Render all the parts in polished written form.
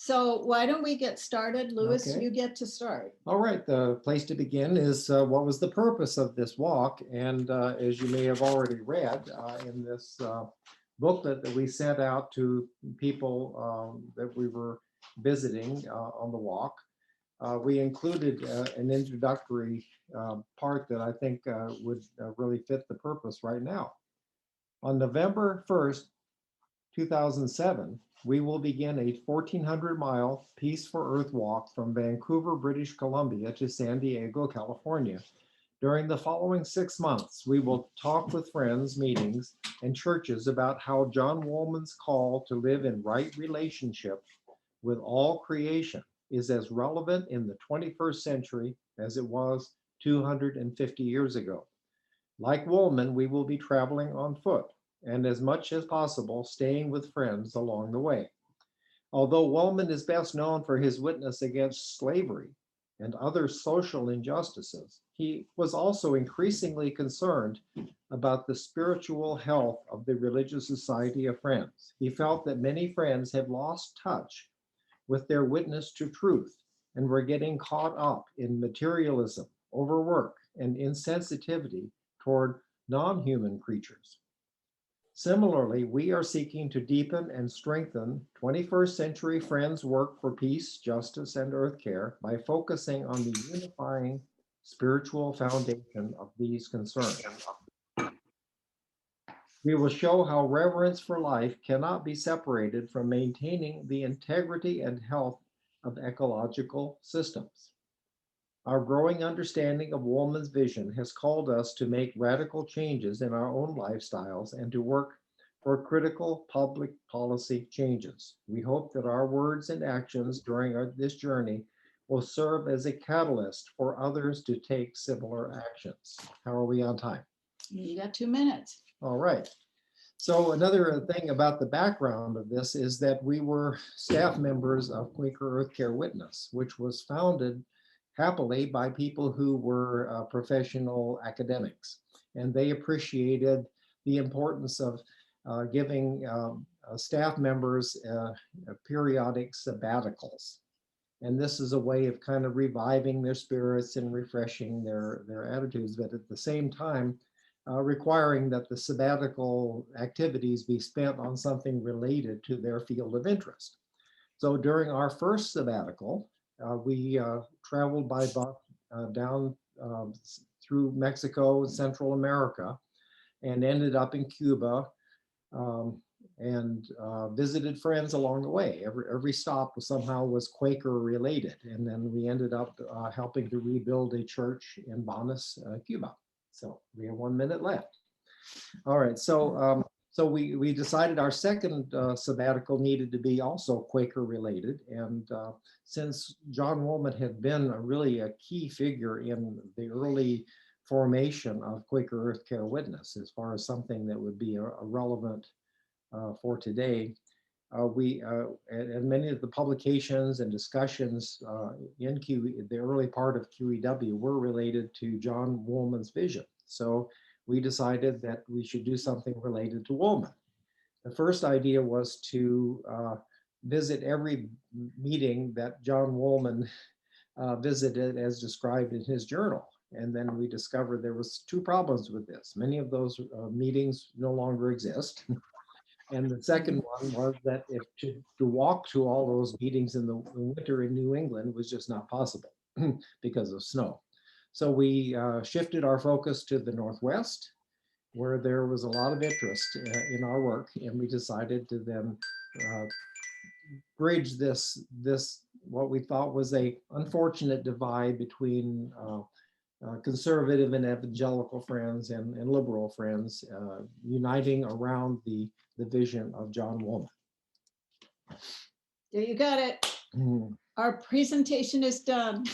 So why don't we get started? Louis, Okay. you get to start. All right, the place to begin is what was the purpose of this walk? And as you may have already read in this booklet that we sent out to people that we were visiting on the walk, we included an introductory part that I think would really fit the purpose right now. On November 1st, 2007, we will begin a 1,400-mile Peace for Earth walk from Vancouver, British Columbia to San Diego, California. During the following 6 months, we will talk with friends, meetings, and churches about how John Woolman's call to live in right relationship with all creation is as relevant in the 21st century as it was 250 years ago. Like Woolman, we will be traveling on foot and as much as possible staying with friends along the way. Although Woolman is best known for his witness against slavery and other social injustices, he was also increasingly concerned about the spiritual health of the Religious Society of Friends. He felt that many friends had lost touch with their witness to truth and were getting caught up in materialism, overwork, and insensitivity toward non-human creatures. Similarly, we are seeking to deepen and strengthen 21st century Friends' work for peace, justice, and earth care by focusing on the unifying spiritual foundation of these concerns. We will show how reverence for life cannot be separated from maintaining the integrity and health of ecological systems. Our growing understanding of Woolman's vision has called us to make radical changes in our own lifestyles and to work for critical public policy changes. We hope that our words and actions during this journey will serve as a catalyst for others to take similar actions. How are we on time? You got 2 minutes. All right. So another thing about the background of this is that we were staff members of Quaker Earth Care Witness, which was founded happily by people who were professional academics. And they appreciated the importance of giving staff members periodic sabbaticals. And this is a way of kind of reviving their spirits and refreshing their attitudes, but at the same time, requiring that the sabbatical activities be spent on something related to their field of interest. So during our first sabbatical, we traveled by bus down through Mexico and Central America and ended up in Cuba and visited friends along the way. Every stop was somehow Quaker related. And then we ended up helping to rebuild a church in Banas, Cuba. So we have 1 minute left. All right, so we decided our second sabbatical needed to be also Quaker related. And since John Woolman had been really a key figure in the early formation of Quaker Earth Care Witness, as far as something that would be a relevant for today, and many of the publications and discussions in the early part of QEW were related to John Woolman's vision. So we decided that we should do something related to Woolman. The first idea was to visit every meeting that John Woolman visited as described in his journal. And then we discovered there was 2 problems with this. Many of those meetings no longer exist. And the second one was that if to walk to all those meetings in the winter in New England was just not possible because of snow. So we shifted our focus to the Northwest, where there was a lot of interest in our work, and we decided to then bridge this what we thought was a unfortunate divide between conservative and evangelical friends and liberal friends, uniting around the vision of John Woolman. There you got it. Our presentation is done.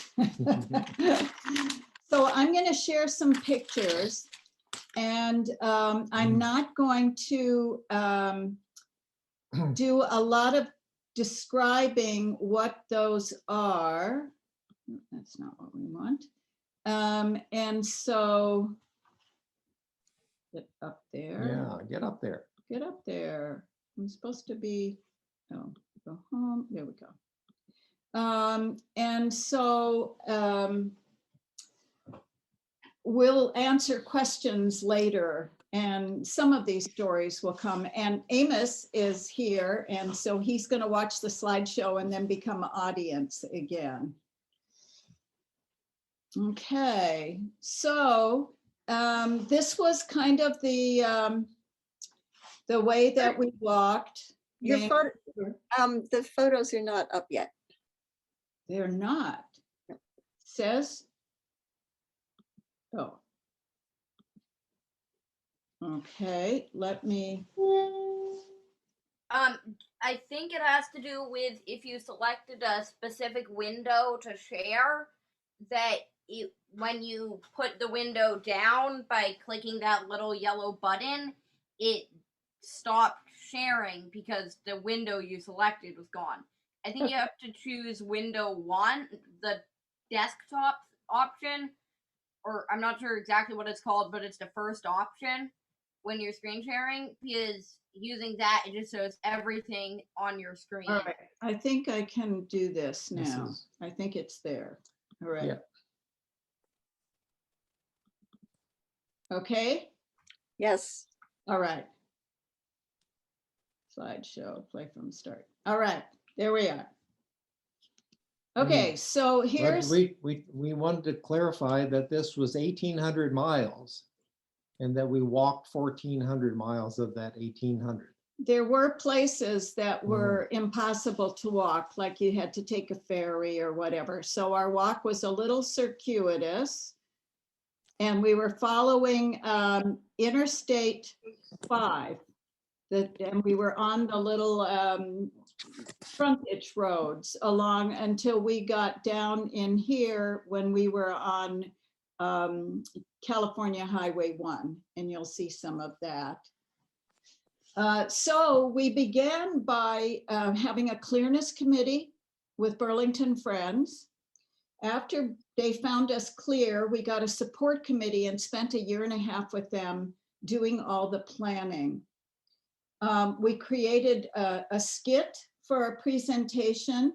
So I'm going to share some pictures, and I'm not going to do a lot of describing what those are. That's not what we want. And so get up there. Yeah, get up there. Get up there. I'm supposed to be, oh, go home. There we go. And so we'll answer questions later, and some of these stories will come. And Amos is here, and so he's going to watch the slideshow and then become an audience again. Okay, so this was kind of the way that we walked. Your May- photo, the photos are not up yet. They're not. Says. Oh. Okay, let me. I think it has to do with if you selected a specific window to share, that when you put the window down by clicking that little yellow button, it stopped sharing because the window you selected was gone. I think you have to choose window 1, the desktop option, or I'm not sure exactly what it's called, but it's the first option when you're screen sharing, because using that, it just shows everything on your screen. All right, I think I can do this This now. is- I think it's there. All right. Yeah. Okay, Yes. all right. Slideshow, play from start. All right, there we are. Okay, so But here's, we wanted to clarify that this was 1,800 miles and that we walked 1,400 miles of that 1,800. there were places that were impossible to walk, like you had to take a ferry or whatever. So our walk was a little circuitous. And we were following Interstate 5. And we were on the little frontage roads along until we got down in here when we were on California Highway 1, and you'll see some of that. So we began by having a clearness committee with Burlington Friends. After they found us clear, we got a support committee and spent 1.5 years with them doing all the planning. We created a skit for a presentation,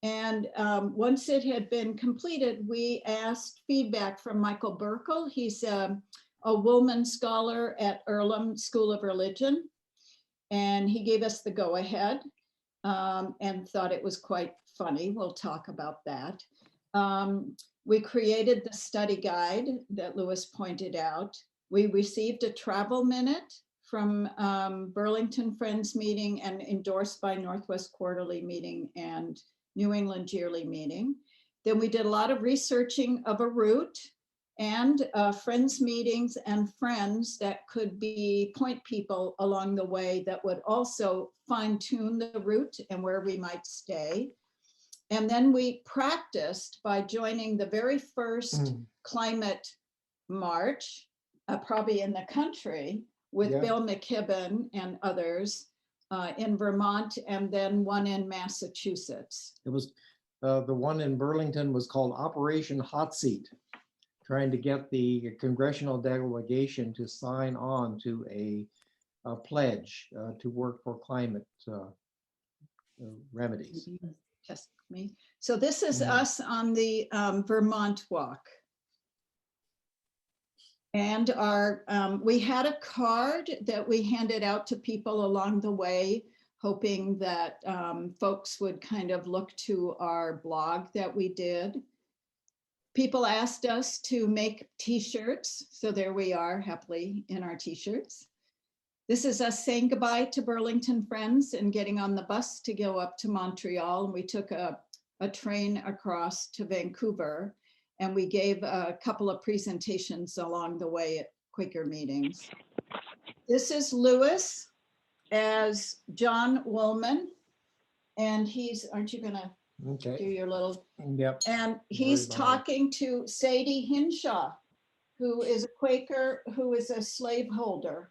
and once it had been completed, we asked feedback from Michael Burkle. He's a Woolman scholar at Earlham School of Religion, and he gave us the go-ahead and thought it was quite funny. We'll talk about that. We created the study guide that Lewis pointed out. We received a travel minute from Burlington Friends meeting and endorsed by Northwest Quarterly meeting and New England Yearly meeting. Then we did a lot of researching of a route and friends meetings and friends that could be point people along the way that would also fine tune the route and where we might stay. And then we practiced by joining the very first climate march, probably in the country, with Yeah. Bill McKibben and others in Vermont, and then one in Massachusetts. It was, the one in Burlington was called Operation Hot Seat, trying to get the congressional delegation to sign on to a pledge to work for climate remedies. Test me. So this is Mhm. us on the Vermont walk. And we had a card that we handed out to people along the way, hoping that folks would kind of look to our blog that we did. People asked us to make t-shirts. So there we are, happily in our t-shirts. This is us saying goodbye to Burlington Friends and getting on the bus to go up to Montreal. And we took a train across to Vancouver, and we gave a couple of presentations along the way at Quaker meetings. This is Lewis as John Woolman, and aren't you gonna do Okay. your little, Yep. and he's Very talking to Sadie Hinshaw, who is a Quaker, who is a slaveholder.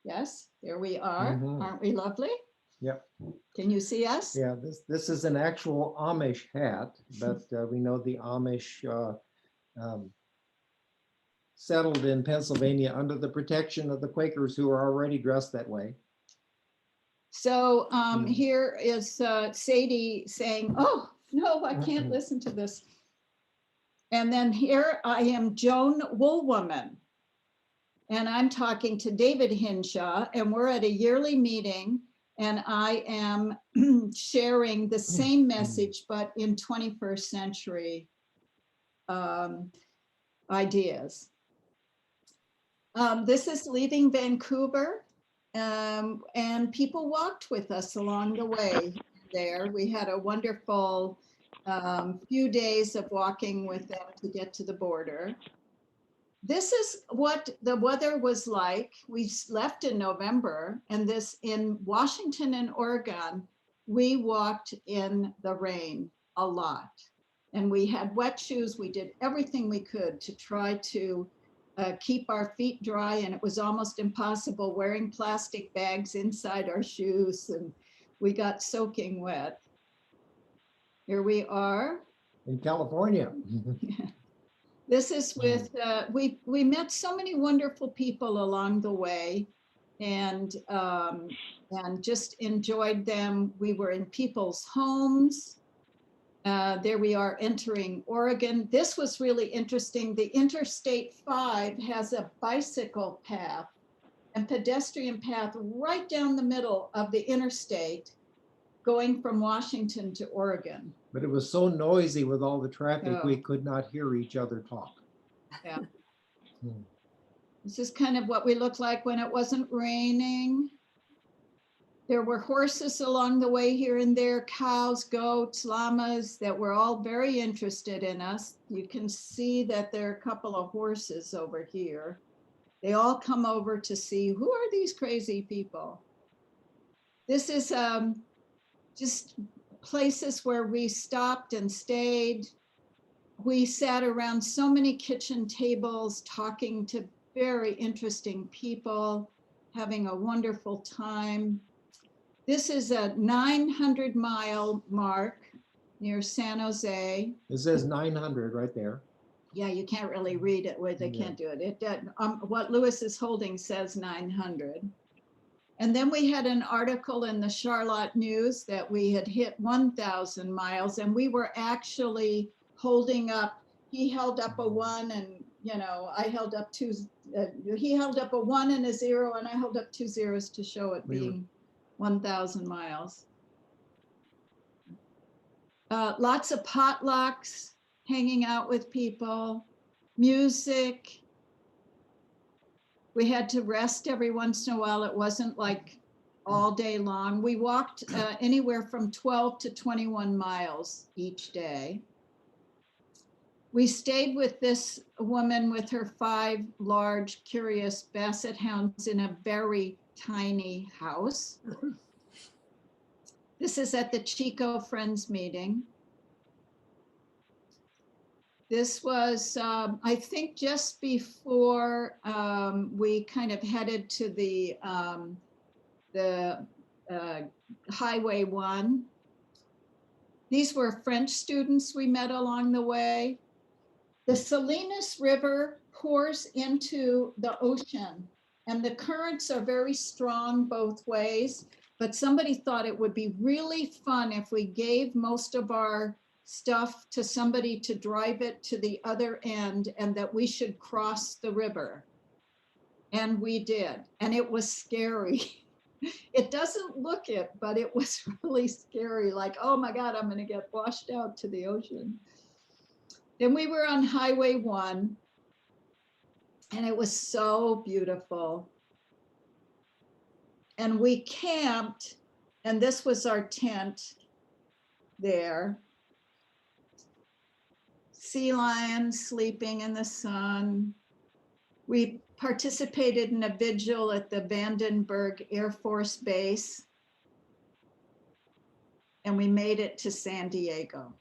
Yes, there we are. Mhm. Aren't we lovely? Yep. Can you see us? Yeah, this is an actual Amish hat, but we know the Amish settled in Pennsylvania under the protection of the Quakers, who are already dressed that way. So Hmm. here is Sadie saying, oh, no, I can't listen to this. And then here I am, Joan Woolwoman. And I'm talking to David Hinshaw, and we're at a yearly meeting, and I am sharing the same message, but in 21st century ideas. This is leaving Vancouver, and people walked with us along the way there. We had a wonderful few days of walking with them to get to the border. This is what the weather was like. We left in November, and this in Washington and Oregon, we walked in the rain a lot. And we had wet shoes. We did everything we could to try to keep our feet dry, and it was almost impossible wearing plastic bags inside our shoes, and we got soaking wet. Here we are. In California. This is with, we met so many wonderful people along the way, and just enjoyed them. We were in people's homes. There we are entering Oregon. This was really interesting. The Interstate 5 has a bicycle path and pedestrian path right down the middle of the interstate going from Washington to Oregon. But it was so noisy with all the traffic, Oh. we could not hear each other talk. Yeah. Hmm. This is kind of what we looked like when it wasn't raining. There were horses along the way here and there, cows, goats, llamas that were all very interested in us. You can see that there are a couple of horses over here. They all come over to see, who are these crazy people? This is just places where we stopped and stayed. We sat around so many kitchen tables talking to very interesting people, having a wonderful time. This is a 900-mile mark near San Jose. It says 900 right there. Yeah, you can't really read it where they Yeah. can't do it. What Lewis is holding says 900. And then we had an article in the Charlotte News that we had hit 1,000 miles, and we were actually holding up, he held up a 1, and I held up 2, he held up a 1 and a 0, and I held up 2 zeros to show it being 1,000 miles. Lots of potlucks, hanging out with people, music. We had to rest every once in a while. It wasn't like all day long. We walked anywhere from 12 to 21 miles each day. We stayed with this woman with her 5 large, curious basset hounds in a very tiny house. This is at the Chico Friends meeting. This was, I think, just before we kind of headed to the Highway 1. These were French students we met along the way. The Salinas River pours into the ocean, and the currents are very strong both ways, but somebody thought it would be really fun if we gave most of our stuff to somebody to drive it to the other end, and that we should cross the river. And we did, and it was scary. It doesn't look it, but it was really scary. Like, oh my God, I'm gonna get washed out to the ocean. Then we were on Highway 1, and it was so beautiful. And we camped, and this was our tent there. Sea lions sleeping in the sun. We participated in a vigil at the Vandenberg Air Force Base, and we made it to San Diego.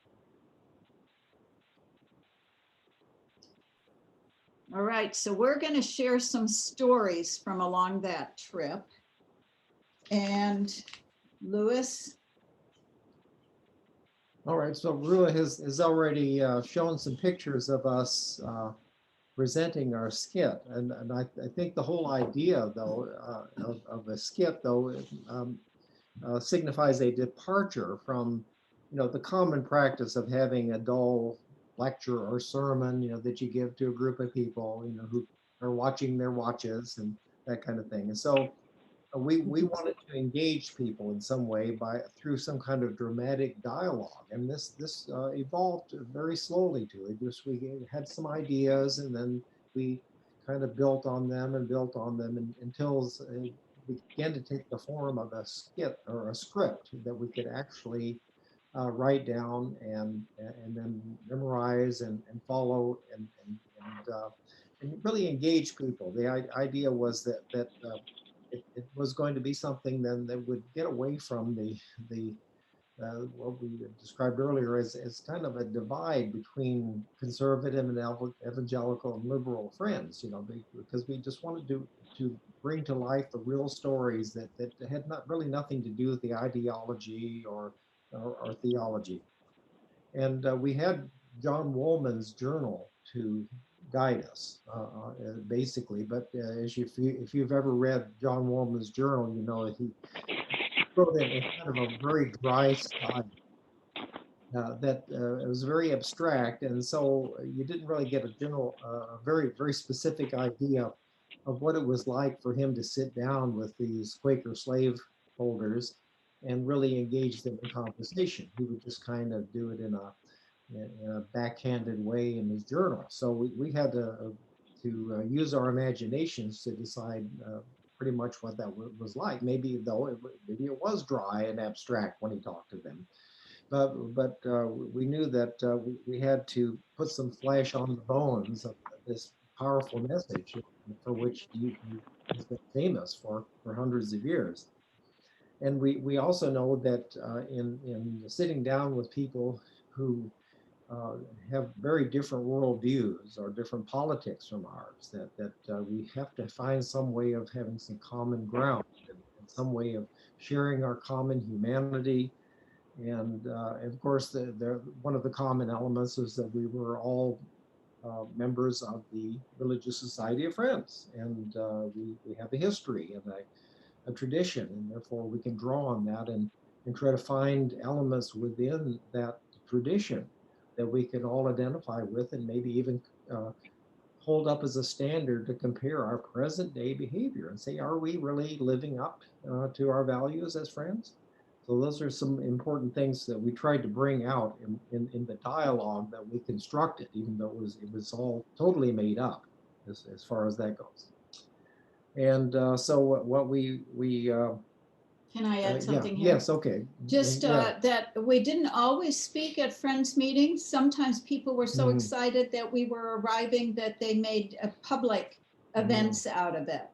All right, so we're going to share some stories from along that trip. And Lewis. All right, so Ruah has already shown some pictures of us presenting our skit. And I think the whole idea, though, of a skit, though, signifies a departure from, the common practice of having a dull lecture or sermon, that you give to a group of people, who are watching their watches and that kind of thing. And so we wanted to engage people in some way through some kind of dramatic dialogue, and this evolved very slowly to it. Just we had some ideas, and then we kind of built on them and built on them until it began to take the form of a skit or a script that we could actually write down and then memorize and follow and really engage people. The idea was that it was going to be something then that would get away from the what we described earlier as kind of a divide between conservative and evangelical and liberal friends, because we just wanted to bring to life the real stories that had not really nothing to do with the ideology or theology. And we had John Woolman's journal to guide us, basically. But if you've ever read John Woolman's journal, you know that he wrote it in kind of a very dry style. That it was very abstract, and so you didn't really get a general, very, very specific idea of what it was like for him to sit down with these Quaker slave holders and really engage them in conversation. He would just kind of do it in a backhanded way in his journal. So we had to use our imaginations to decide pretty much what that was like. Maybe it was dry and abstract when he talked to them. But we knew that we had to put some flesh on the bones of this powerful message for which he has been famous for hundreds of years. And we also know that in sitting down with people who have very different worldviews or different politics from ours, that we have to find some way of having some common ground and some way of sharing our common humanity. And of course, one of the common elements is that we were all members of the Religious Society of Friends, and we have a history and a tradition, and therefore we can draw on that and try to find elements within that tradition that we can all identify with, and maybe even hold up as a standard to compare our present day behavior and say, are we really living up to our values as friends? So those are some important things that we tried to bring out in the dialogue that we constructed, even though it was all totally made up as far as that goes. And so what we Can I add yeah, something here? yes, okay. Just Yeah. that we didn't always speak at Friends meetings. Sometimes people were so Mhm. excited that we were arriving that they made public events out of it.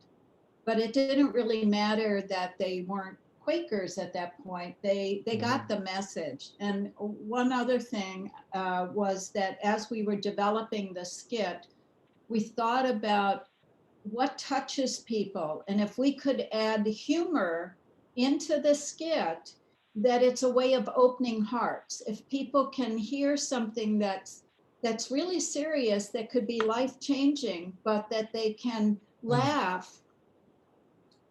But it didn't really matter that they weren't Quakers at that point. They got the message. And one other thing was that as we were developing the skit, we thought about what touches people, and if we could add humor into the skit, that it's a way of opening hearts. If people can hear something that's really serious, that could be life changing, but that they can laugh,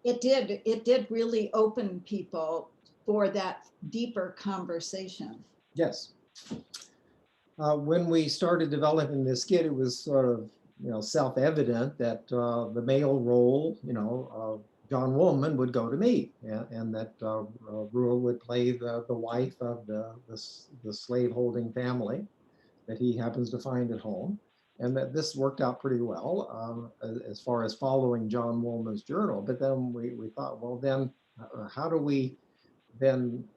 it did really open people for that deeper conversation. Yes. When we started developing this skit, it was sort of self-evident that the male role, John Woolman would go to me, and that Ruah would play the wife of the slave-holding family that he happens to find at home, and that this worked out pretty well as far as following John Woolman's journal. But then we thought, well, then how do we then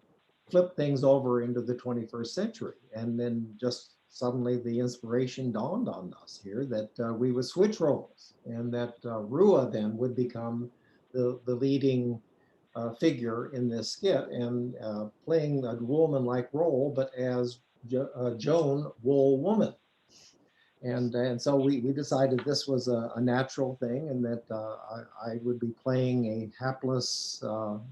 flip things over into the 21st century? And then just suddenly the inspiration dawned on us here that we would switch roles, and that Ruah then would become the leading figure in this skit, and playing a Woolman-like role, but as Joan Wool Woman. And so we decided this was a natural thing, and that I would be playing a hapless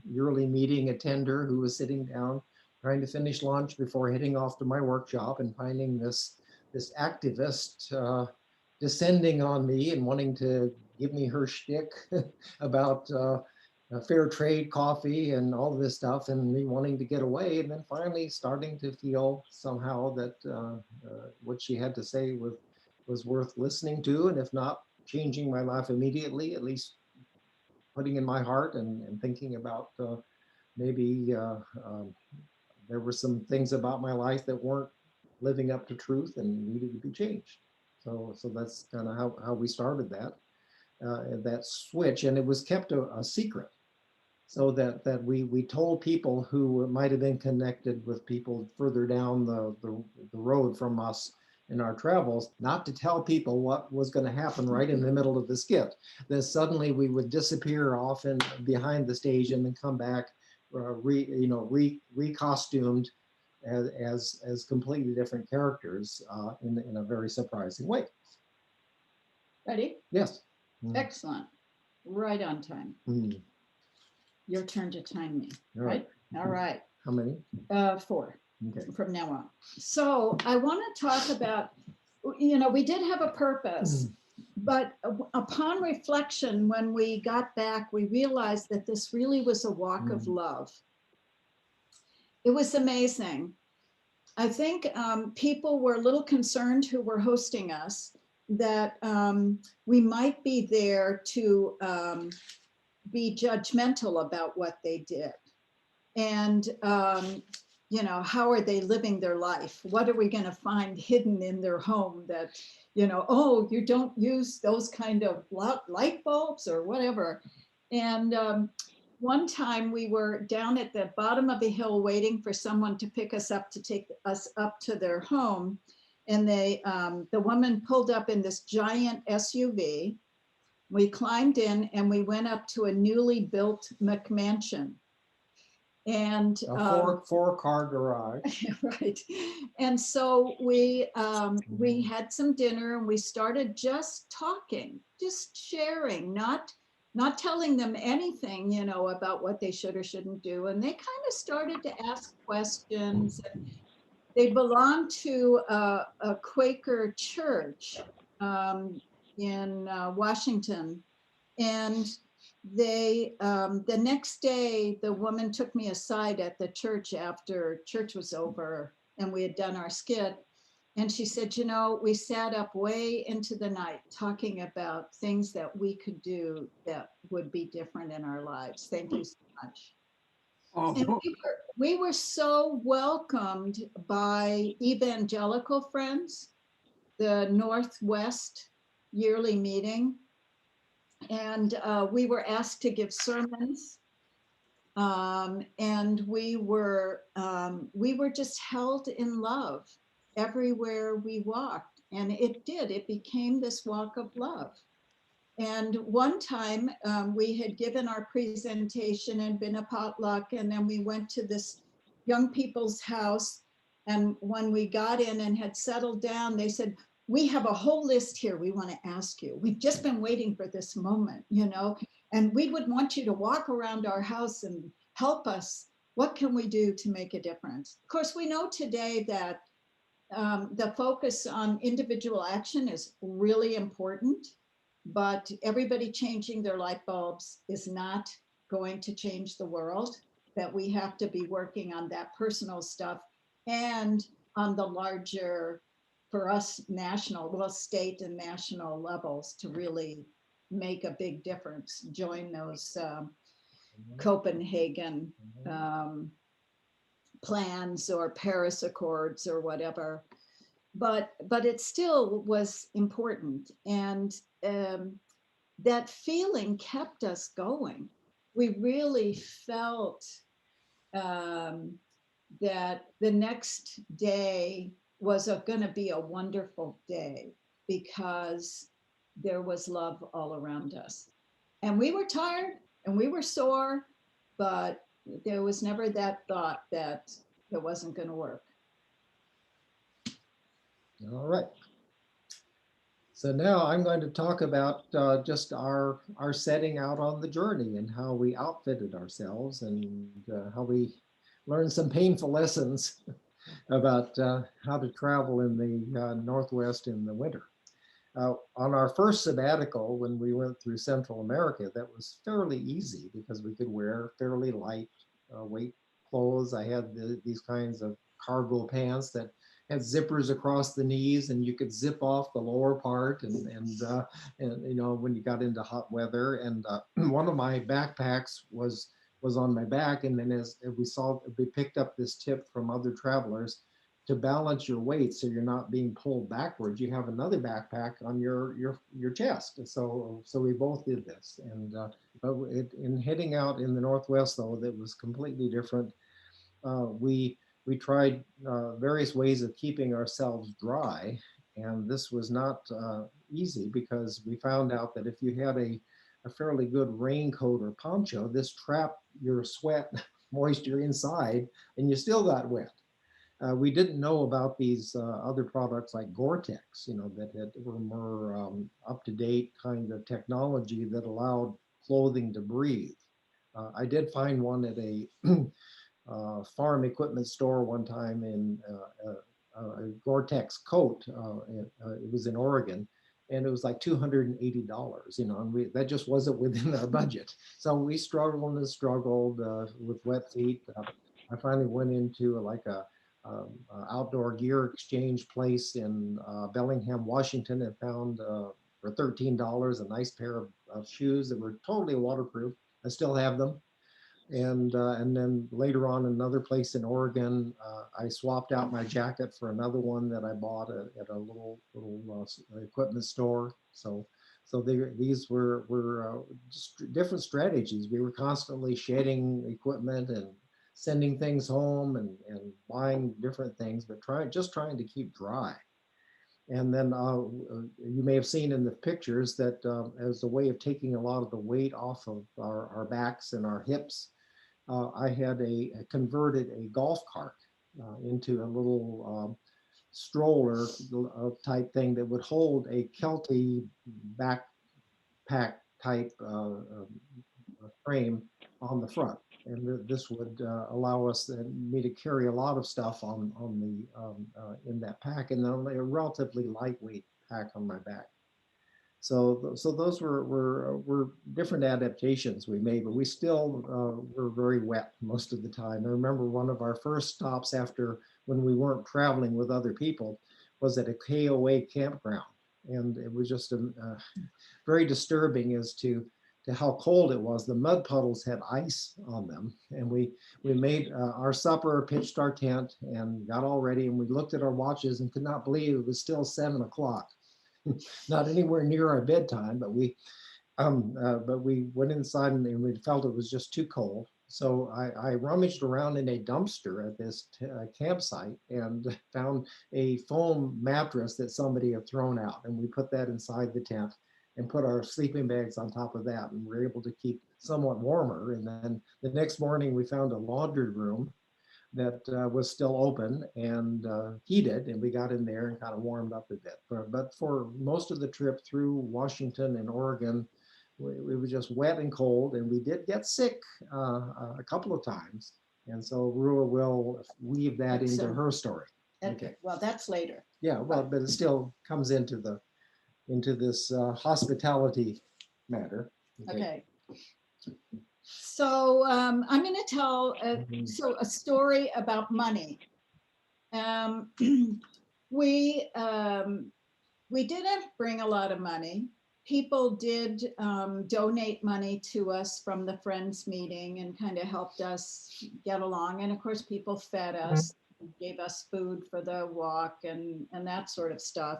yearly meeting attender who was sitting down trying to finish lunch before heading off to my workshop, and finding this activist descending on me and wanting to give me her shtick about fair trade coffee and all of this stuff, and me wanting to get away, and then finally starting to feel somehow that what she had to say was worth listening to, and if not changing my life immediately, at least putting in my heart and thinking about maybe there were some things about my life that weren't living up to truth and needed to be changed. So that's kind of how we started that switch, and it was kept a secret, so that we told people who might have been connected with people further down the road from us in our travels, not to tell people what was going to happen right in the middle of the skit. Then suddenly we would disappear off in behind the stage and then come back, recostumed as completely different characters in a very surprising way. Ready? Yes. Excellent. Right on time. Mm. Your turn to time me, All right? All right. How many? 4 Okay. from now on. So I want to talk about, we did have a purpose, but upon reflection, when we got back, we realized that this really was a walk of love. It was amazing. I think people were a little concerned who were hosting us that we might be there to be judgmental about what they did. And, how are they living their life? What are we going to find hidden in their home that, oh, you don't use those kind of light bulbs or whatever. And one time we were down at the bottom of a hill waiting for someone to pick us up to take us up to their home. And the woman pulled up in this giant SUV. We climbed in and we went up to a newly built McMansion. And A four-car garage. right. And so we had some dinner and we started just talking, just sharing, not telling them anything, about what they should or shouldn't do. And they kind of started to ask questions. And they belonged to a Quaker church in Washington. And the next day, the woman took me aside at the church after church was over and we had done our skit. And she said, we sat up way into the night talking about things that we could do that would be different in our lives. Thank you so much. Oh, And we were so welcomed by evangelical friends, the Northwest yearly meeting. And we were asked to give sermons. And we were just held in love everywhere we walked. And it became this walk of love. And one time we had given our presentation and been a potluck, and then we went to this young people's house. And when we got in and had settled down, they said, we have a whole list here we want to ask you. We've just been waiting for this moment, and we would want you to walk around our house and help us. What can we do to make a difference? Of course, we know today that the focus on individual action is really important, but everybody changing their light bulbs is not going to change the world, that we have to be working on that personal stuff and on the larger, for us, state and national levels to really make a big difference, join those Copenhagen plans or Paris Accords or whatever. But it still was important. And that feeling kept us going. We really felt that the next day was going to be a wonderful day because there was love all around us. And we were tired and we were sore, but there was never that thought that it wasn't going to work. All right. So now I'm going to talk about just our setting out on the journey and how we outfitted ourselves and how we learned some painful lessons about how to travel in the Northwest in the winter. On our first sabbatical, when we went through Central America, that was fairly easy because we could wear fairly light weight clothes. I had these kinds of cargo pants that had zippers across the knees, and you could zip off the lower part, and you know, when you got into hot weather. And one of my backpacks was on my back, and then as we picked up this tip from other travelers, to balance your weight so you're not being pulled backwards, you have another backpack on your chest. And so we both did this. And but in heading out in the Northwest, though, that was completely different. We tried various ways of keeping ourselves dry, and this was not easy, because we found out that if you had a fairly good raincoat or poncho, this trapped your sweat moisture inside, and you still got wet. We didn't know about these other products like Gore-Tex, you know, were more up-to-date kind of technology that allowed clothing to breathe. I did find one at a farm equipment store one time in a Gore-Tex coat. It was in Oregon, and it was like $280, you know, and that just wasn't within our budget. So we struggled and struggled with wet feet. I finally went into like a outdoor gear exchange place in Bellingham, Washington, and found for $13 a nice pair of shoes that were totally waterproof. I still have them. And then later on, another place in Oregon, I swapped out my jacket for another one that I bought at a little equipment store. So these were just different strategies. We were constantly shedding equipment and sending things home and buying different things, but just trying to keep dry. And then you may have seen in the pictures that as a way of taking a lot of the weight off of our backs and our hips, I had converted a golf cart into a little stroller type thing that would hold a Kelty backpack type frame on the front. And this would allow me to carry a lot of stuff on the in that pack, and then a relatively lightweight pack on my back. So those were different adaptations we made, but we still were very wet most of the time. I remember one of our first stops after, when we weren't traveling with other people, was at a KOA campground, and it was just very disturbing as to how cold it was. The mud puddles had ice on them, and we made our supper, pitched our tent, and got all ready. And we looked at our watches and could not believe it was still 7 o'clock. Not anywhere near our bedtime, but we went inside and we felt it was just too cold. So I rummaged around in a dumpster at this campsite and found a foam mattress that somebody had thrown out, and we put that inside the tent and put our sleeping bags on top of that, and we were able to keep somewhat warmer. And then the next morning we found a laundry room that was still open and heated, and we got in there and kind of warmed up a bit. But for most of the trip through Washington and Oregon, we were just wet and cold, and we did get sick a couple of times. And so Ruah will weave that into her story. Okay, well, that's later. Yeah, well, but it still comes into this hospitality matter. Okay. So I'm going to tell a story about money. We didn't bring a lot of money. People did donate money to us from the Friends meeting and kind of helped us get along. And of course, people fed us, gave us food for the walk and that sort of stuff.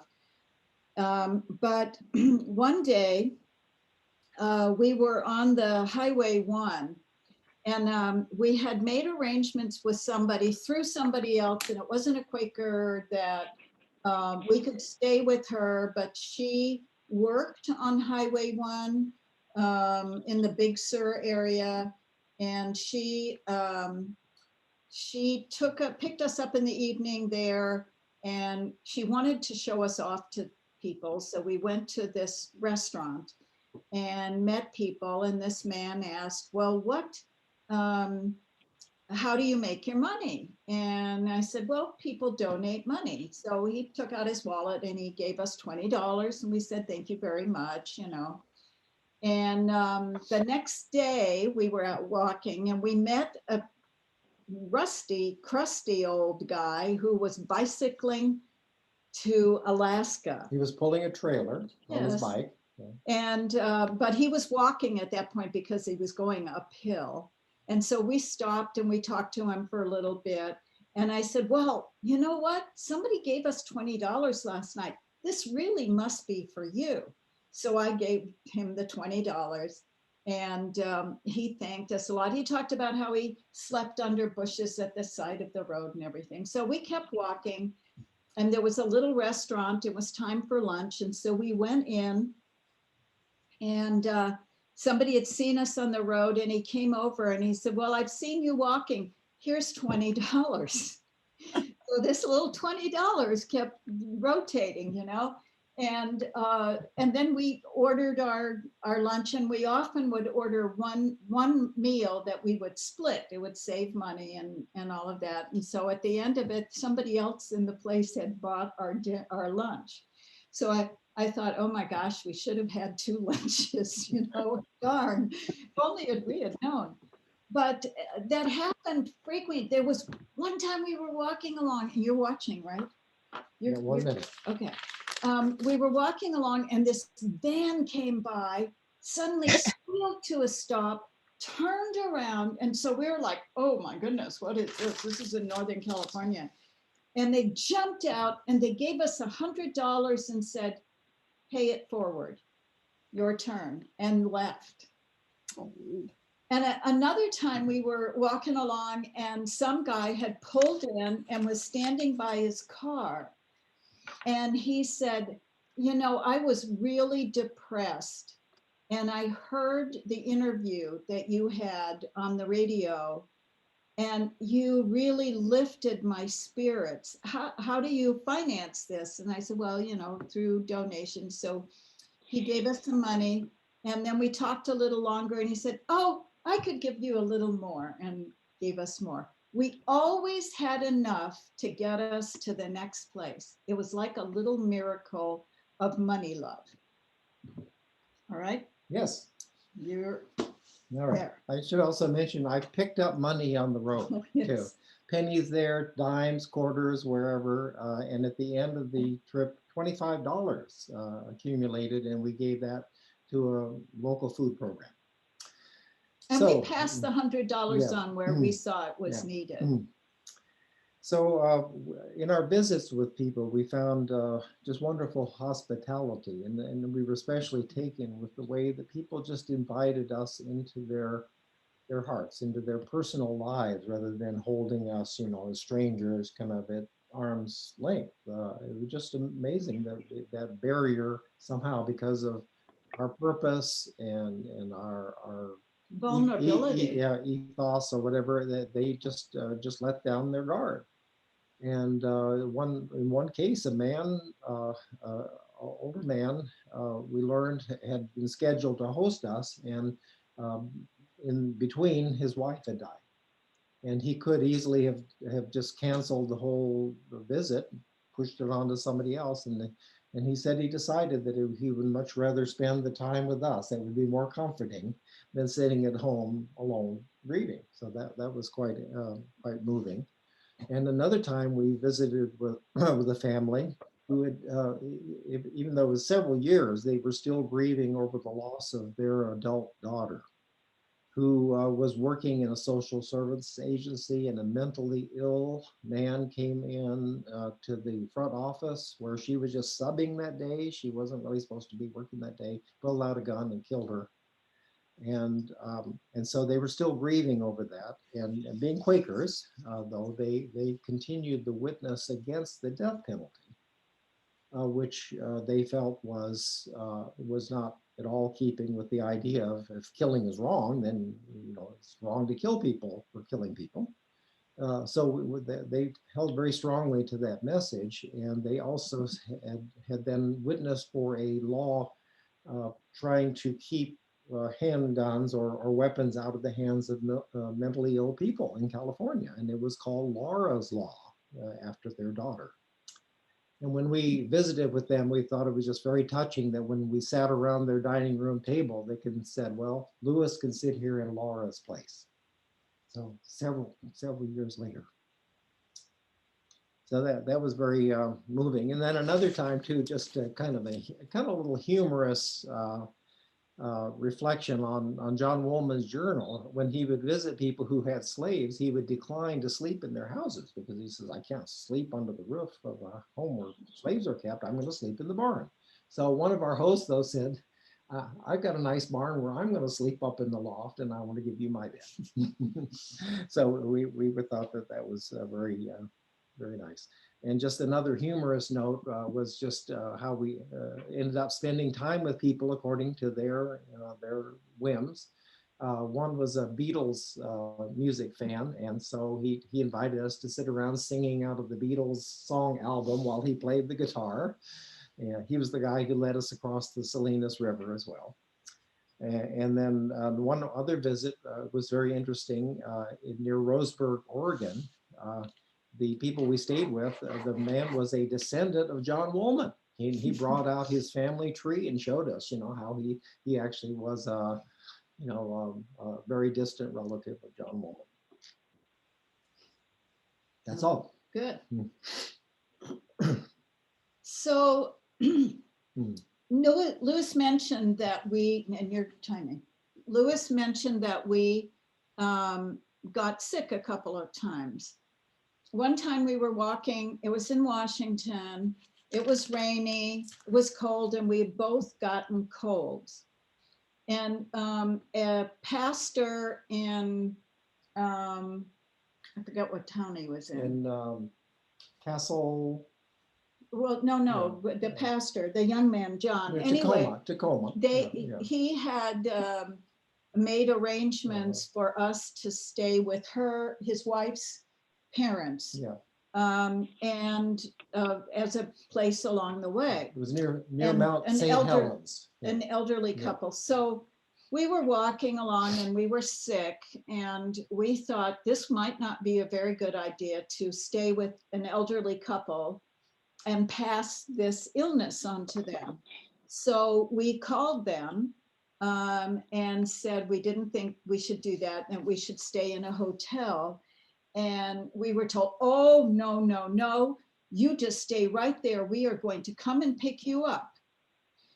But one day we were on the Highway 1, and we had made arrangements with somebody through somebody else, and it wasn't a Quaker, that we could stay with her, but she worked on Highway 1 in the Big Sur area, and she picked us up in the evening there, and she wanted to show us off to people. So we went to this restaurant and met people, and this man asked, well, what how do you make your money? And I said, well, people donate money. So he took out his wallet and he gave us $20. And we said, thank you very much, you know. And the next day we were out walking and we met a rusty, crusty old guy who was bicycling to Alaska. He was pulling a trailer on his Yes. bike. And, but he was walking at that point because he was going uphill. And so we stopped and we talked to him for a little bit. And I said, well, you know what? Somebody gave us $20 last night. This really must be for you. So I gave him the $20 and he thanked us a lot. He talked about how he slept under bushes at the side of the road and everything. So we kept walking and there was a little restaurant. It was time for lunch. And so we went in and somebody had seen us on the road and he came over and he said, well, I've seen you walking. Here's $20. So this little $20 kept rotating, you know, and then we ordered our lunch, and we often would order one meal that we would split. It would save money and all of that. And so at the end of it, somebody else in the place had bought our lunch. So I thought, oh my gosh, we should have had 2 lunches, you know, darn, if only we had known. But that happened frequently. There was one time we were walking along, and you're watching, right? Yeah, 1 minute. Okay. We were walking along and this van came by, suddenly steeled to a stop, turned around. And so we were like, oh my goodness, what is this? This is in Northern California. And they jumped out and they gave us $100 and said, pay it forward, your turn, and left. And another time we were walking along and some guy had pulled in and was standing by his car. And he said, you know, I was really depressed. And I heard the interview that you had on the radio and you really lifted my spirits. How do you finance this? And I said, well, you know, through donations. So he gave us some money and then we talked a little longer and he said, oh, I could give you a little more, and gave us more. We always had enough to get us to the next place. It was like a little miracle of money love. All right. Yes. You're All right. there. I should also mention I picked up money on the road too. Yes. Pennies there, dimes, quarters, wherever. And at the end of the trip, $25 accumulated, and we gave that to a local food program. And So, we passed the $100 yeah. on where we saw it was Yeah. needed. So in our visits with people, we found just wonderful hospitality, and we were especially taken with the way that people just invited us into their hearts, into their personal lives, rather than holding us, you know, as strangers, kind of at arm's length. It was just amazing that that barrier somehow, because of our purpose and our Vulnerability. ethos or whatever, that they just let down their guard. And in one case, a man, older man, we learned had been scheduled to host us, and in between, his wife had died, and he could easily have just canceled the whole visit, pushed it on to somebody else, and he said he decided that he would much rather spend the time with us. That would be more comforting than sitting at home alone grieving. So that was quite moving. And another time we visited with a family who had, even though it was several years, they were still grieving over the loss of their adult daughter, who was working in a social service agency, and a mentally ill man came in to the front office where she was just subbing that day. She wasn't really supposed to be working that day, pulled out a gun and killed her. And so they were still grieving over that. And being Quakers, though, they continued the witness against the death penalty, which they felt was not at all keeping with the idea of, if killing is wrong, then, you know, it's wrong to kill people for killing people. So they held very strongly to that message, and they also had then witnessed for a law trying to keep handguns or weapons out of the hands of mentally ill people in California. And it was called Laura's Law after their daughter. And when we visited with them, we thought it was just very touching that when we sat around their dining room table, they can said, well, Lewis can sit here in Laura's place. So several years later. So that was very moving. And then another time too, just kind of a little humorous reflection on John Woolman's journal. When he would visit people who had slaves, he would decline to sleep in their houses because he says, I can't sleep under the roof of a home where slaves are kept. I'm going to sleep in the barn. So one of our hosts though said, I've got a nice barn where I'm going to sleep up in the loft and I want to give you my bed. So we thought that was very, very nice. And just another humorous note was just how we ended up spending time with people according to their whims. One was a Beatles music fan, and so he invited us to sit around singing out of the Beatles song album while he played the guitar. And he was the guy who led us across the Salinas River as well. And then one other visit was very interesting near Roseburg, Oregon. The people we stayed with, the man was a descendant of John Woolman. He brought out his family tree and showed us, how he actually was, a very distant relative of John Woolman. That's all. Good. So Lewis mentioned that and you're timing, Lewis mentioned that we got sick a couple of times. One time we were walking, it was in Washington, it was rainy, it was cold, and we had both gotten colds. And a pastor in, I forget what town he was in. In Castle. Well, no, the pastor, the young man, John. Anyway, Tacoma. He had made arrangements for us to stay with his wife's parents. Yeah. And as a place along the way. It was near Mount St. Helens. An elderly couple. So we were walking along and we were sick, and we thought this might not be a very good idea to stay with an elderly couple and pass this illness on to them. So we called them and said we didn't think we should do that, and we should stay in a hotel. And we were told, oh, no, you just stay right there. We are going to come and pick you up.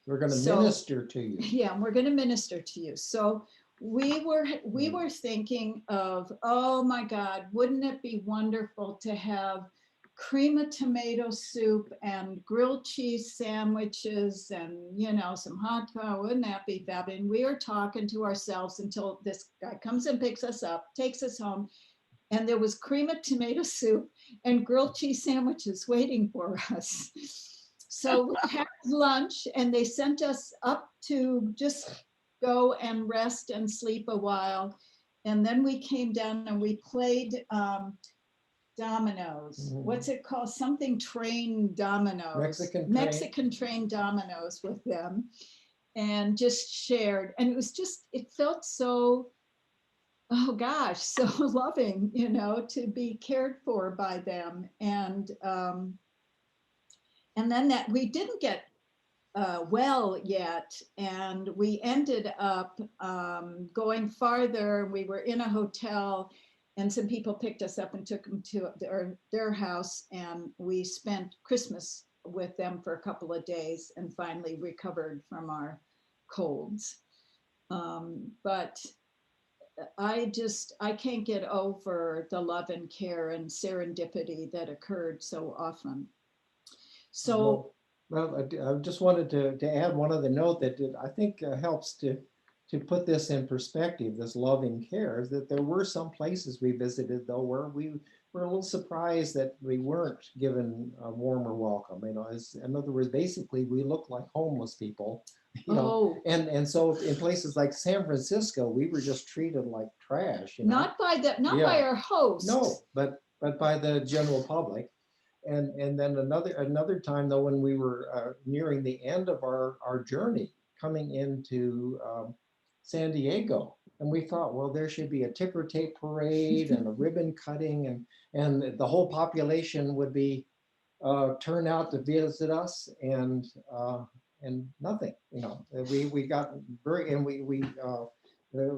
We're going to minister to you. Yeah, we're going to minister to you. So we were thinking of, oh my God, wouldn't it be wonderful to have cream of tomato soup and grilled cheese sandwiches and, some hot dog? Wouldn't that be fab? And we are talking to ourselves until this guy comes and picks us up, takes us home. And there was cream of tomato soup and grilled cheese sandwiches waiting for us. So we had lunch and they sent us up to just go and rest and sleep a while. And then we came down and we played dominoes. What's it called? Something train dominoes. Mexican train dominoes with them, and just shared. And it felt so, oh gosh, so loving, to be cared for by them. And then that we didn't get well yet, and we ended up going farther. We were in a hotel, and some people picked us up and took them to their house, and we spent Christmas with them for a couple of days and finally recovered from our colds. But I can't get over the love and care and serendipity that occurred so often. So, well, I just wanted to add one other note that I think helps to put this in perspective, this loving care, is that there were some places we visited though where we were a little surprised that we weren't given a warmer welcome. In other words, basically we looked like homeless people. And so in places like San Francisco, we were just treated like trash. Not by our hosts. No, but by the general public. And then another time though, when we were nearing the end of our journey, coming into San Diego. And we thought, well, there should be a ticker tape parade and a ribbon cutting, and the whole population would be turn out to visit us, and nothing, you know. We got very, and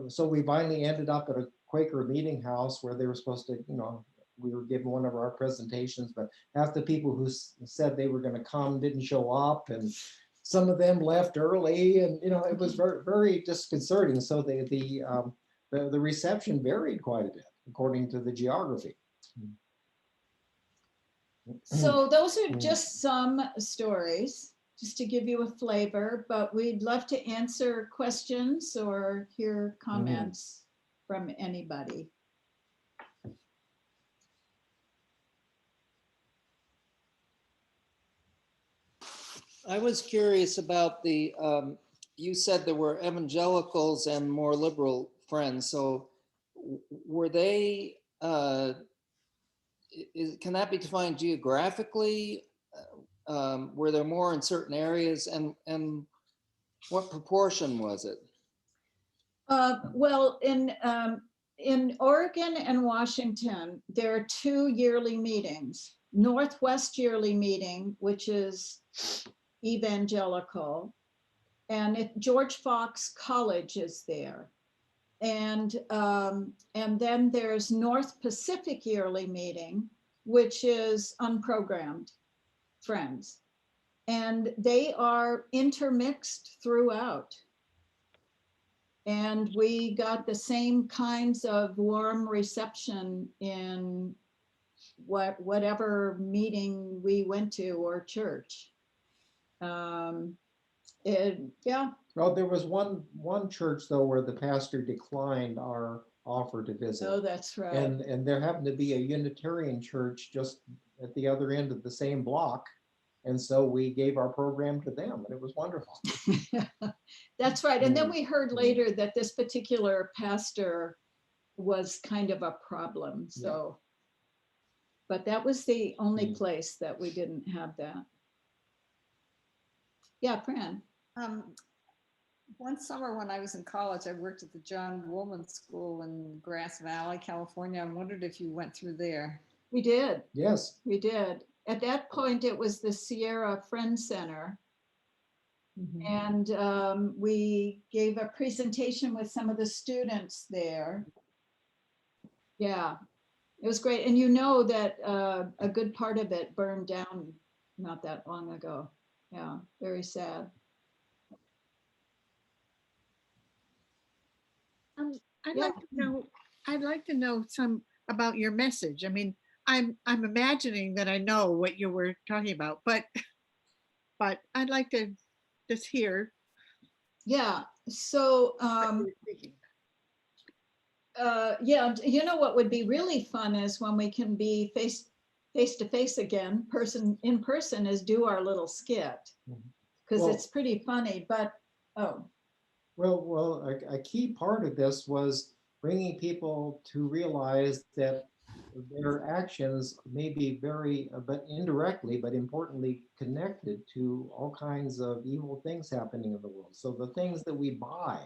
so we finally ended up at a Quaker meeting house where they were supposed to, you know, we were given one of our presentations, but half the people who said they were going to come didn't show up, and some of them left early, and you know, it was very, very disconcerting. So the reception varied quite a bit according to the geography. So those are just some stories, just to give you a flavor, but we'd love to answer questions or hear comments from anybody. I was curious about the, you said there were evangelicals and more liberal friends. So were they, can that be defined geographically? Were there more in certain areas, and what proportion was it? Well, in Oregon and Washington, there are 2 yearly meetings. Northwest yearly meeting, which is evangelical, and George Fox College is there. And then there's North Pacific yearly meeting, which is unprogrammed friends. And they are intermixed throughout. And we got the same kinds of warm reception in whatever meeting we went to or church. Yeah. Well, there was one church though where the pastor declined our offer to visit. Oh, that's right. And there happened to be a Unitarian church just at the other end of the same block. And so we gave our program to them, and it was wonderful. That's right. And then we heard later that this particular pastor was kind of a problem. So, but that was the only place that we didn't have that. Yeah, Fran. One summer when I was in college, I worked at the John Woolman School in Grass Valley, California. I wondered if you went through there. We did. Yes. We did. At that point, it was the Sierra Friends Center. And we gave a presentation with some of the students there. Yeah, it was great. And you know that a good part of it burned down not that long ago. Yeah, very sad. I'd like to know some about your message. I mean, I'm imagining that I know what you were talking about, but I'd like to just hear. Yeah, so yeah, you know what would be really fun is when we can be face to face again, in person, is do our little skit, because it's pretty funny. But well, a key part of this was bringing people to realize that their actions may be very, but indirectly, but importantly connected to all kinds of evil things happening in the world. So the things that we buy,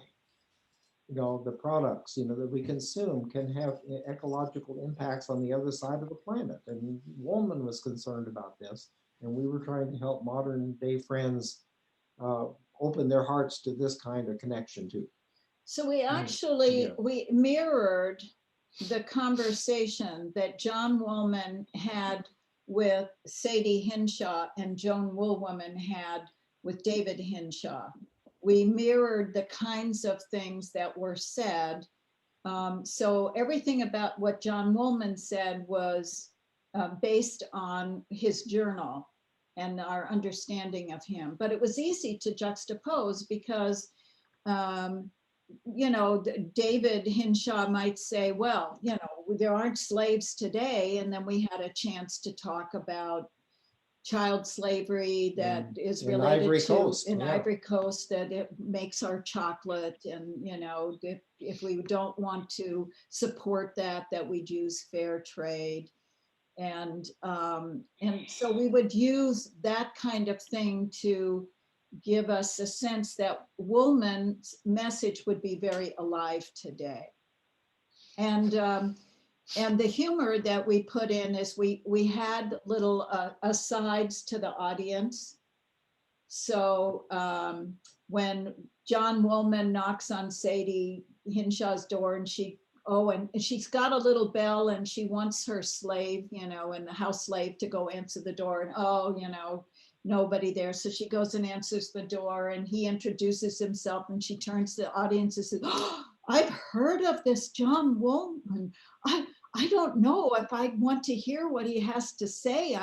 you know, the products, you know, that we consume can have ecological impacts on the other side of the planet. And Woolman was concerned about this, and we were trying to help modern day friends open their hearts to this kind of connection too. so we actually, we mirrored the conversation that John Woolman had with Sadie Hinshaw and Joan Woolwoman had with David Hinshaw. We mirrored the kinds of things that were said. So everything about what John Woolman said was based on his journal and our understanding of him. But it was easy to juxtapose because you know, David Hinshaw might say, well, you know, there aren't slaves today. And then we had a chance to talk about child slavery that is related Ivory to Coast, Ivory Coast, that it makes our chocolate. And, you know, if we don't want to support that, that we'd use fair trade. And so we would use that kind of thing to give us a sense that Woolman's message would be very alive today. And the humor that we put in is we had little asides to the audience. So when John Woolman knocks on Sadie Hinshaw's door and she's got a little bell and she wants her slave, you know, and the house slave to go answer the door, and you know, nobody there. So she goes and answers the door and he introduces himself and she turns to the audience and says, oh, I've heard of this John Woolman. I don't know if I want to hear what he has to say.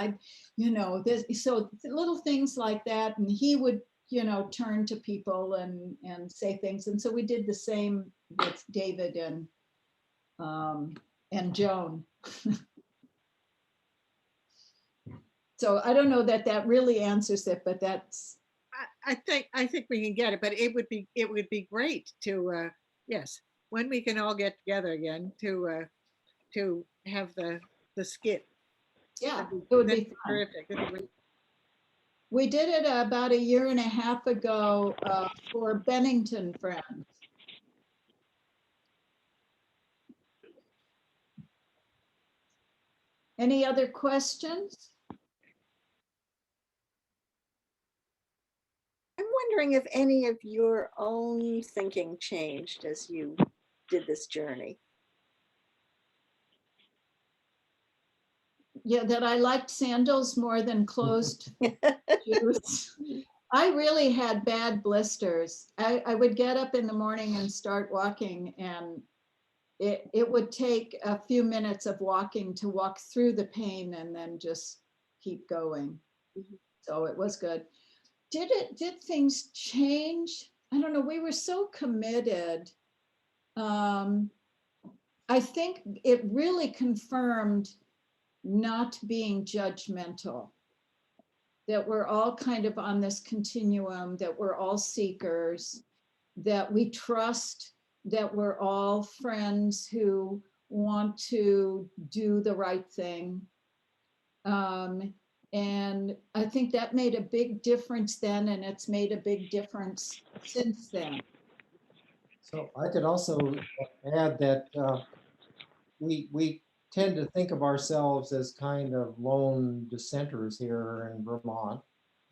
You know, so little things like that. And he would, you know, turn to people and say things. And so we did the same with David and Joan. So I don't know that that really answers it, but that's. I think we can get it, but it would be great to yes, when we can all get together again to have the skit. Yeah, it would That'd be fun. terrific. That'd be great. We did it about 1.5 years ago for Bennington Friends. Any other questions? I'm wondering if any of your own thinking changed as you did this journey. Yeah, that I liked sandals more than closed shoes. I really had bad blisters. I would get up in the morning and start walking, and it would take a few minutes of walking to walk through the pain and then just keep going. So it was good. Did things change? I don't know. We were so committed. I think it really confirmed not being judgmental, that we're all kind of on this continuum, that we're all seekers, that we trust that we're all friends who want to do the right thing. And I think that made a big difference then, and it's made a big difference since then. So I could also add that we tend to think of ourselves as kind of lone dissenters here in Vermont.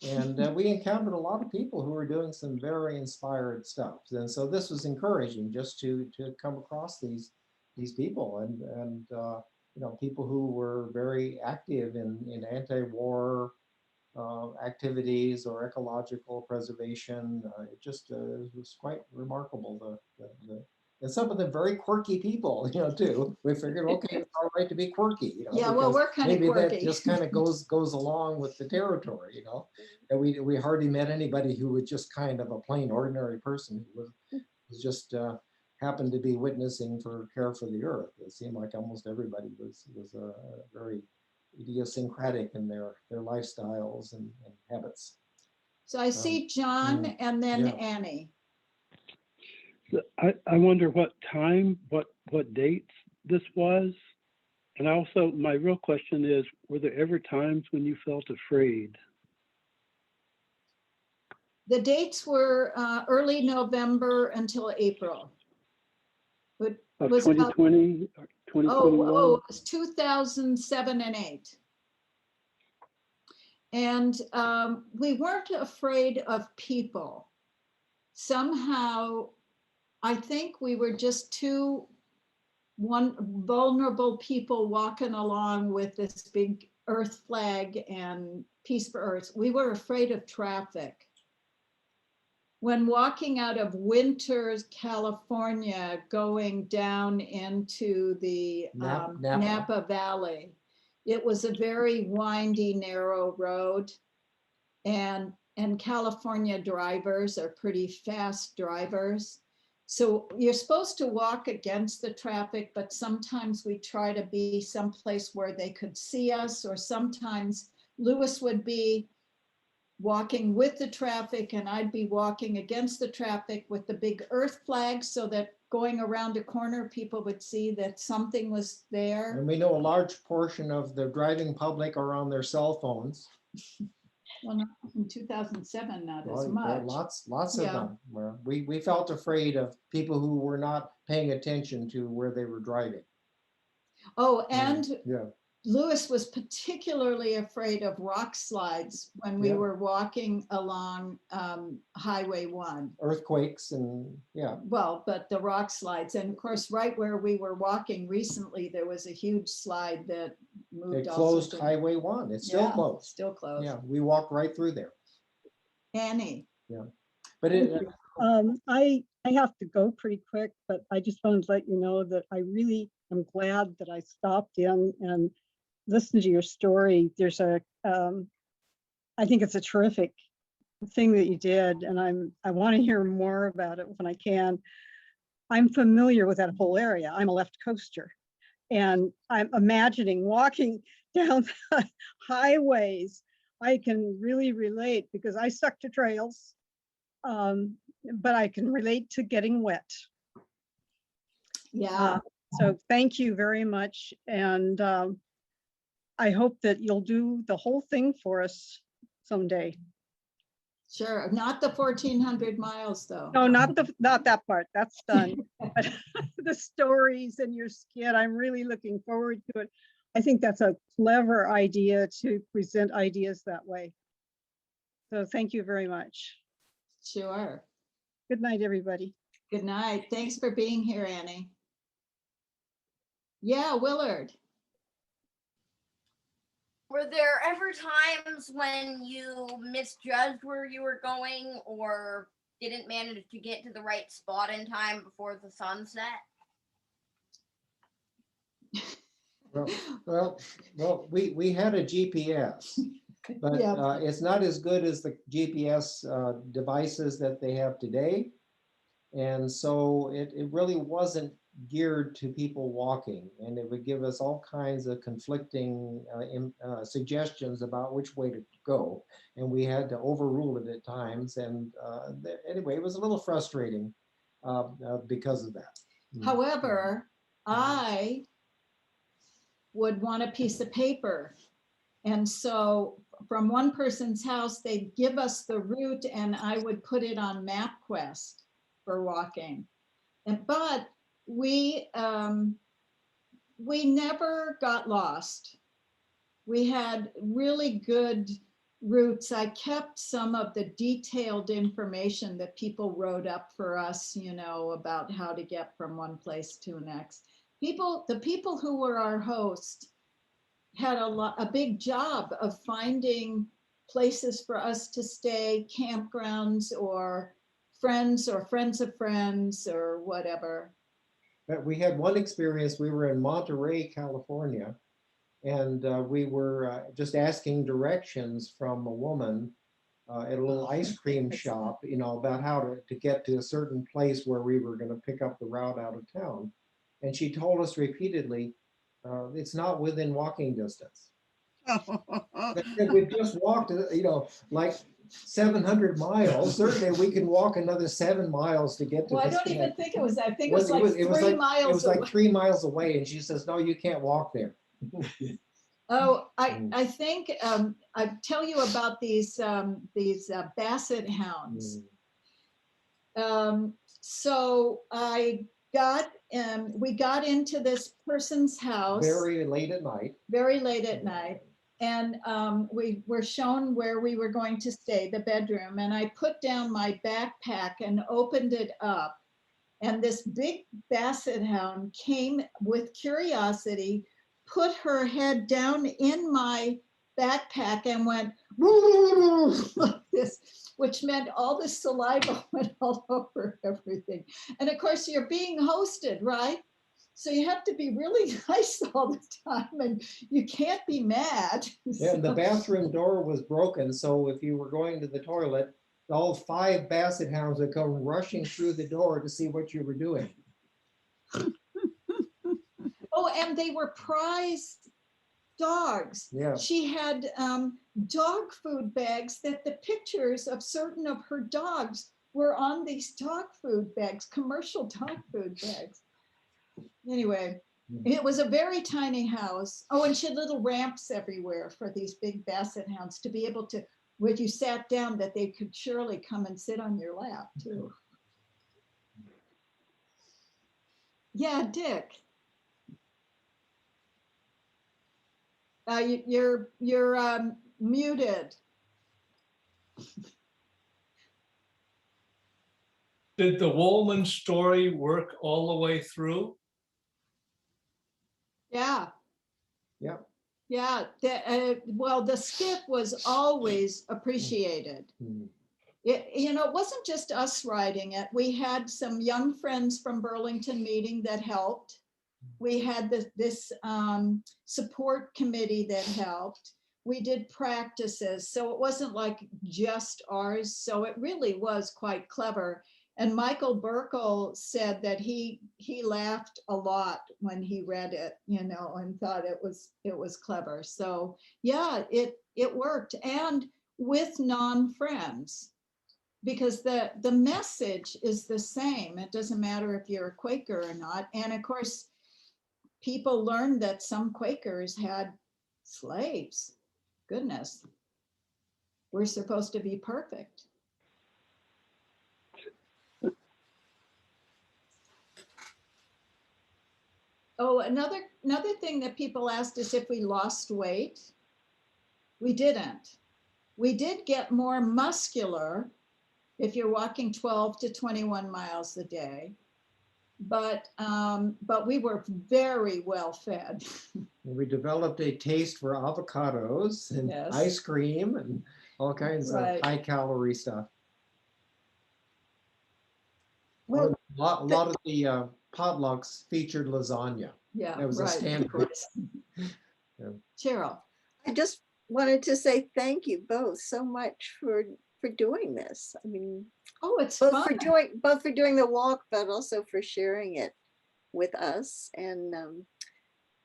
And we encountered a lot of people who were doing some very inspired stuff. And so this was encouraging just to come across these people and you know, people who were very active in anti-war activities or ecological preservation. It just was quite remarkable. And some of them very quirky people, you know, too. We figured, okay, it's all right to be quirky, you know. Yeah, well, we're kind of maybe quirky. that just kind of goes along with the territory, you know. And we hardly met anybody who was just kind of a plain ordinary person who was just happened to be witnessing for Care for the Earth. It seemed like almost everybody was very idiosyncratic in their lifestyles and habits. So I see John and then yeah. Annie. So I wonder what time, what dates this was. And also my real question is, were there ever times when you felt afraid? The dates were early November until April. It Of was 2020 or 2021? Oh, it was 2007 and 8. And we weren't afraid of people. Somehow, I think we were just two vulnerable people walking along with this big Earth flag and Peace for Earth. We were afraid of traffic. When walking out of Winters, California, going down into the Napa Valley, it was a very windy, narrow road. And California drivers are pretty fast drivers. So you're supposed to walk against the traffic, but sometimes we try to be someplace where they could see us, or sometimes Lewis would be walking with the traffic and I'd be walking against the traffic with the big Earth flag, so that going around a corner, people would see that something was there. And we know a large portion of the driving public are on their cell phones. Well, not in 2007, not Well, as there are much. lots of Yeah. them. Where we felt afraid of people who were not paying attention to where they were driving. Oh, and Yeah, Lewis was particularly afraid of rock slides when we Yeah. were walking along Highway 1. earthquakes and yeah. Well, but the rock slides, and of course, right where we were walking recently, there was a huge slide that moved. It all closed sorts of- Highway 1. It's still Yeah, closed. Still closed. Yeah, we walked right through there. Annie, But it, I have to go pretty quick, but I just wanted to let you know that I really am glad that I stopped in and listened to your story. There's I think it's a terrific thing that you did, and I want to hear more about it when I can. I'm familiar with that whole area. I'm a left coaster, and I'm imagining walking down the highways. I can really relate because I stuck to trails. But I can relate to getting wet. yeah, So thank you very much. And I hope that you'll do the whole thing for us someday. sure. Not the 1,400 miles though. No, not that part. That's done. But the stories and your skit, I'm really looking forward to it. I think that's a clever idea to present ideas that way. So thank you very much. Sure. Good night, everybody. Good night. Thanks for being here, Annie. Yeah, Willard. Were there ever times when you misjudged where you were going or didn't manage to get to the right spot in time before the sun set? well, we had a GPS, but Yeah. it's not as good as the GPS devices that they have today. And so it really wasn't geared to people walking, and it would give us all kinds of conflicting suggestions about which way to go. And we had to overrule it at times. And anyway, it was a little frustrating because of that. However, I would want a piece of paper. And so from one person's house, they'd give us the route and I would put it on MapQuest for walking. But we never got lost. We had really good routes. I kept some of the detailed information that people wrote up for us, you know, about how to get from one place to the next. The people who were our hosts had a big job of finding places for us to stay, campgrounds or friends of friends or whatever. But we had one experience. We were in Monterey, California, and we were just asking directions from a woman at a little ice cream shop, you know, about how to get to a certain place where we were going to pick up the route out of town. And she told us repeatedly, it's not within walking distance. We just walked, you know, like 700 miles. Certainly we can walk another 7 miles to get to Well, I this don't even camp. think it was, I think it was like It was 3 miles It was like away. 3 miles away, and she says, no, you can't walk there. Oh, I think I tell you about these basset hounds. So we got into this person's house Very late at night. very late at night, and we were shown where we were going to stay, the bedroom, and I put down my backpack and opened it up, and this big basset hound came with curiosity, put her head down in my backpack and went like this, which meant all the saliva went all over everything. And of course, you're being hosted, right? So you have to be really nice all the time, and you can't be mad. Yeah, and the bathroom door was broken, so if you were going to the toilet, all 5 basset hounds would come rushing through the door to see what you were doing. Oh, and they were prize dogs. Yeah. She had dog food bags that the pictures of certain of her dogs were on these dog food bags, commercial dog food bags. Anyway, it was a very tiny house. Oh, and she had little ramps everywhere for these big basset hounds to be able to where you sat down, that they could surely come and sit on your lap too. Yeah, Dick. You're muted. Did the Woolman story work all the way through? Yeah. Yep. Yeah, well, the skit was always appreciated. It wasn't just us writing it. We had some young friends from Burlington meeting that helped. We had this support committee that helped. We did practices, so it wasn't like just ours. So it really was quite clever. And Michael Burkle said that he laughed a lot when he read it, and thought it was clever. So yeah, it worked, and with non-friends, because the message is the same. It doesn't matter if you're a Quaker or not. And of course, people learned that some Quakers had slaves. Goodness, we're supposed to be perfect. Oh, another thing that people asked is if we lost weight. We didn't. We did get more muscular if you're walking 12 to 21 miles a day, but we were very well fed. We developed a taste for avocados and Yes. ice cream and all kinds Right. of high calorie stuff. Well, a lot of the potlucks featured lasagna. yeah, That was a right, of standard. course. Yeah. Cheryl. I just wanted to say thank you both so much for doing this. I mean, Oh, it's both fun. for doing the walk, but also for sharing it with us, and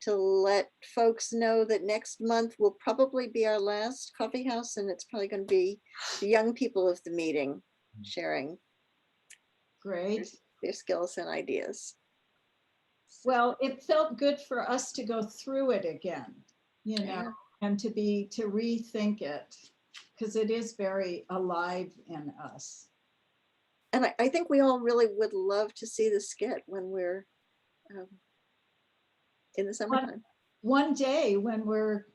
to let folks know that next month will probably be our last coffee house, and it's probably going to be the young people of the meeting sharing Great. their skills and ideas. Well, it felt good for us to go through it again, Yeah. and to rethink it, because it is very alive in us. And I think we all really would love to see the skit when we're in the summertime. One day when we're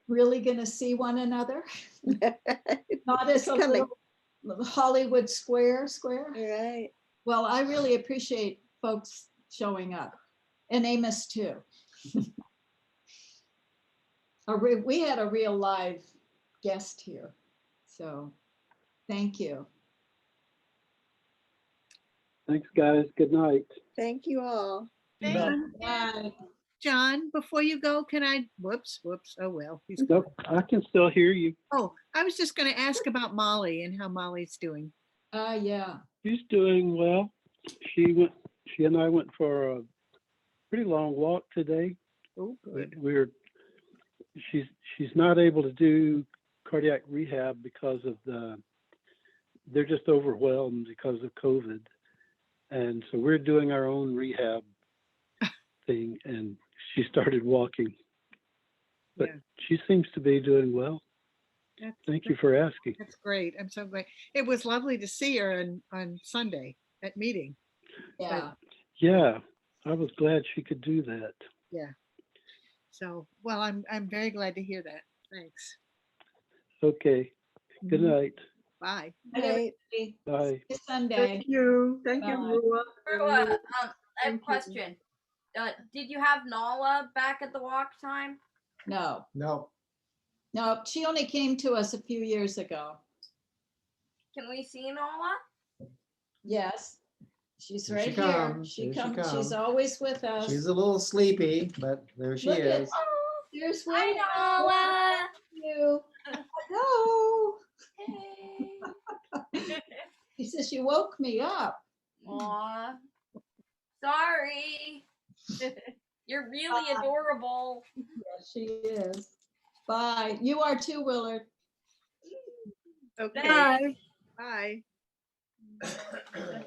really going to see one another, not as a coming. little Hollywood square. Right. Well, I really appreciate folks showing up, and Amos too. We had a real live guest here, so thank you. Thanks, guys. Good night. Thank you all. Bye. John, before you go, can I, whoops, oh well. he's Nope, I can still hear you. Oh, I was just going to ask about Molly and how Molly's doing. Yeah. She's doing well. She and I went for a pretty long walk today. Oh, good. She's not able to do cardiac rehab because of they're just overwhelmed because of COVID. And so we're doing our own rehab thing, and she started walking. But Yeah. she seems to be doing well. Thank you for asking. That's great. I'm so glad. It was lovely to see her on Sunday at meeting. Yeah. Yeah, I was glad she could do that. Yeah. So, well, I'm very glad to hear that. Thanks. Okay. Good Mhm. night. Bye. Night, Right. everybody. Bye. See you Sunday. Thank you. Thank you, Bye. Ruah. Ruah, I have Thank a you. question. Did you have Nala back at the walk time? No, No, she only came to us a few years ago. Can we see Nala? Yes, she's Here right she here. comes. She Here she comes. She's comes. always with us. she's a little sleepy, but there she Look at- is. Oh, Here's hi Willow. Nala. You. Hello. Hey. She says she woke me up. Aw. Sorry. You're really adorable. Yes, she is. Bye. You are too, Willard. Okay. Thanks. Bye. Bye.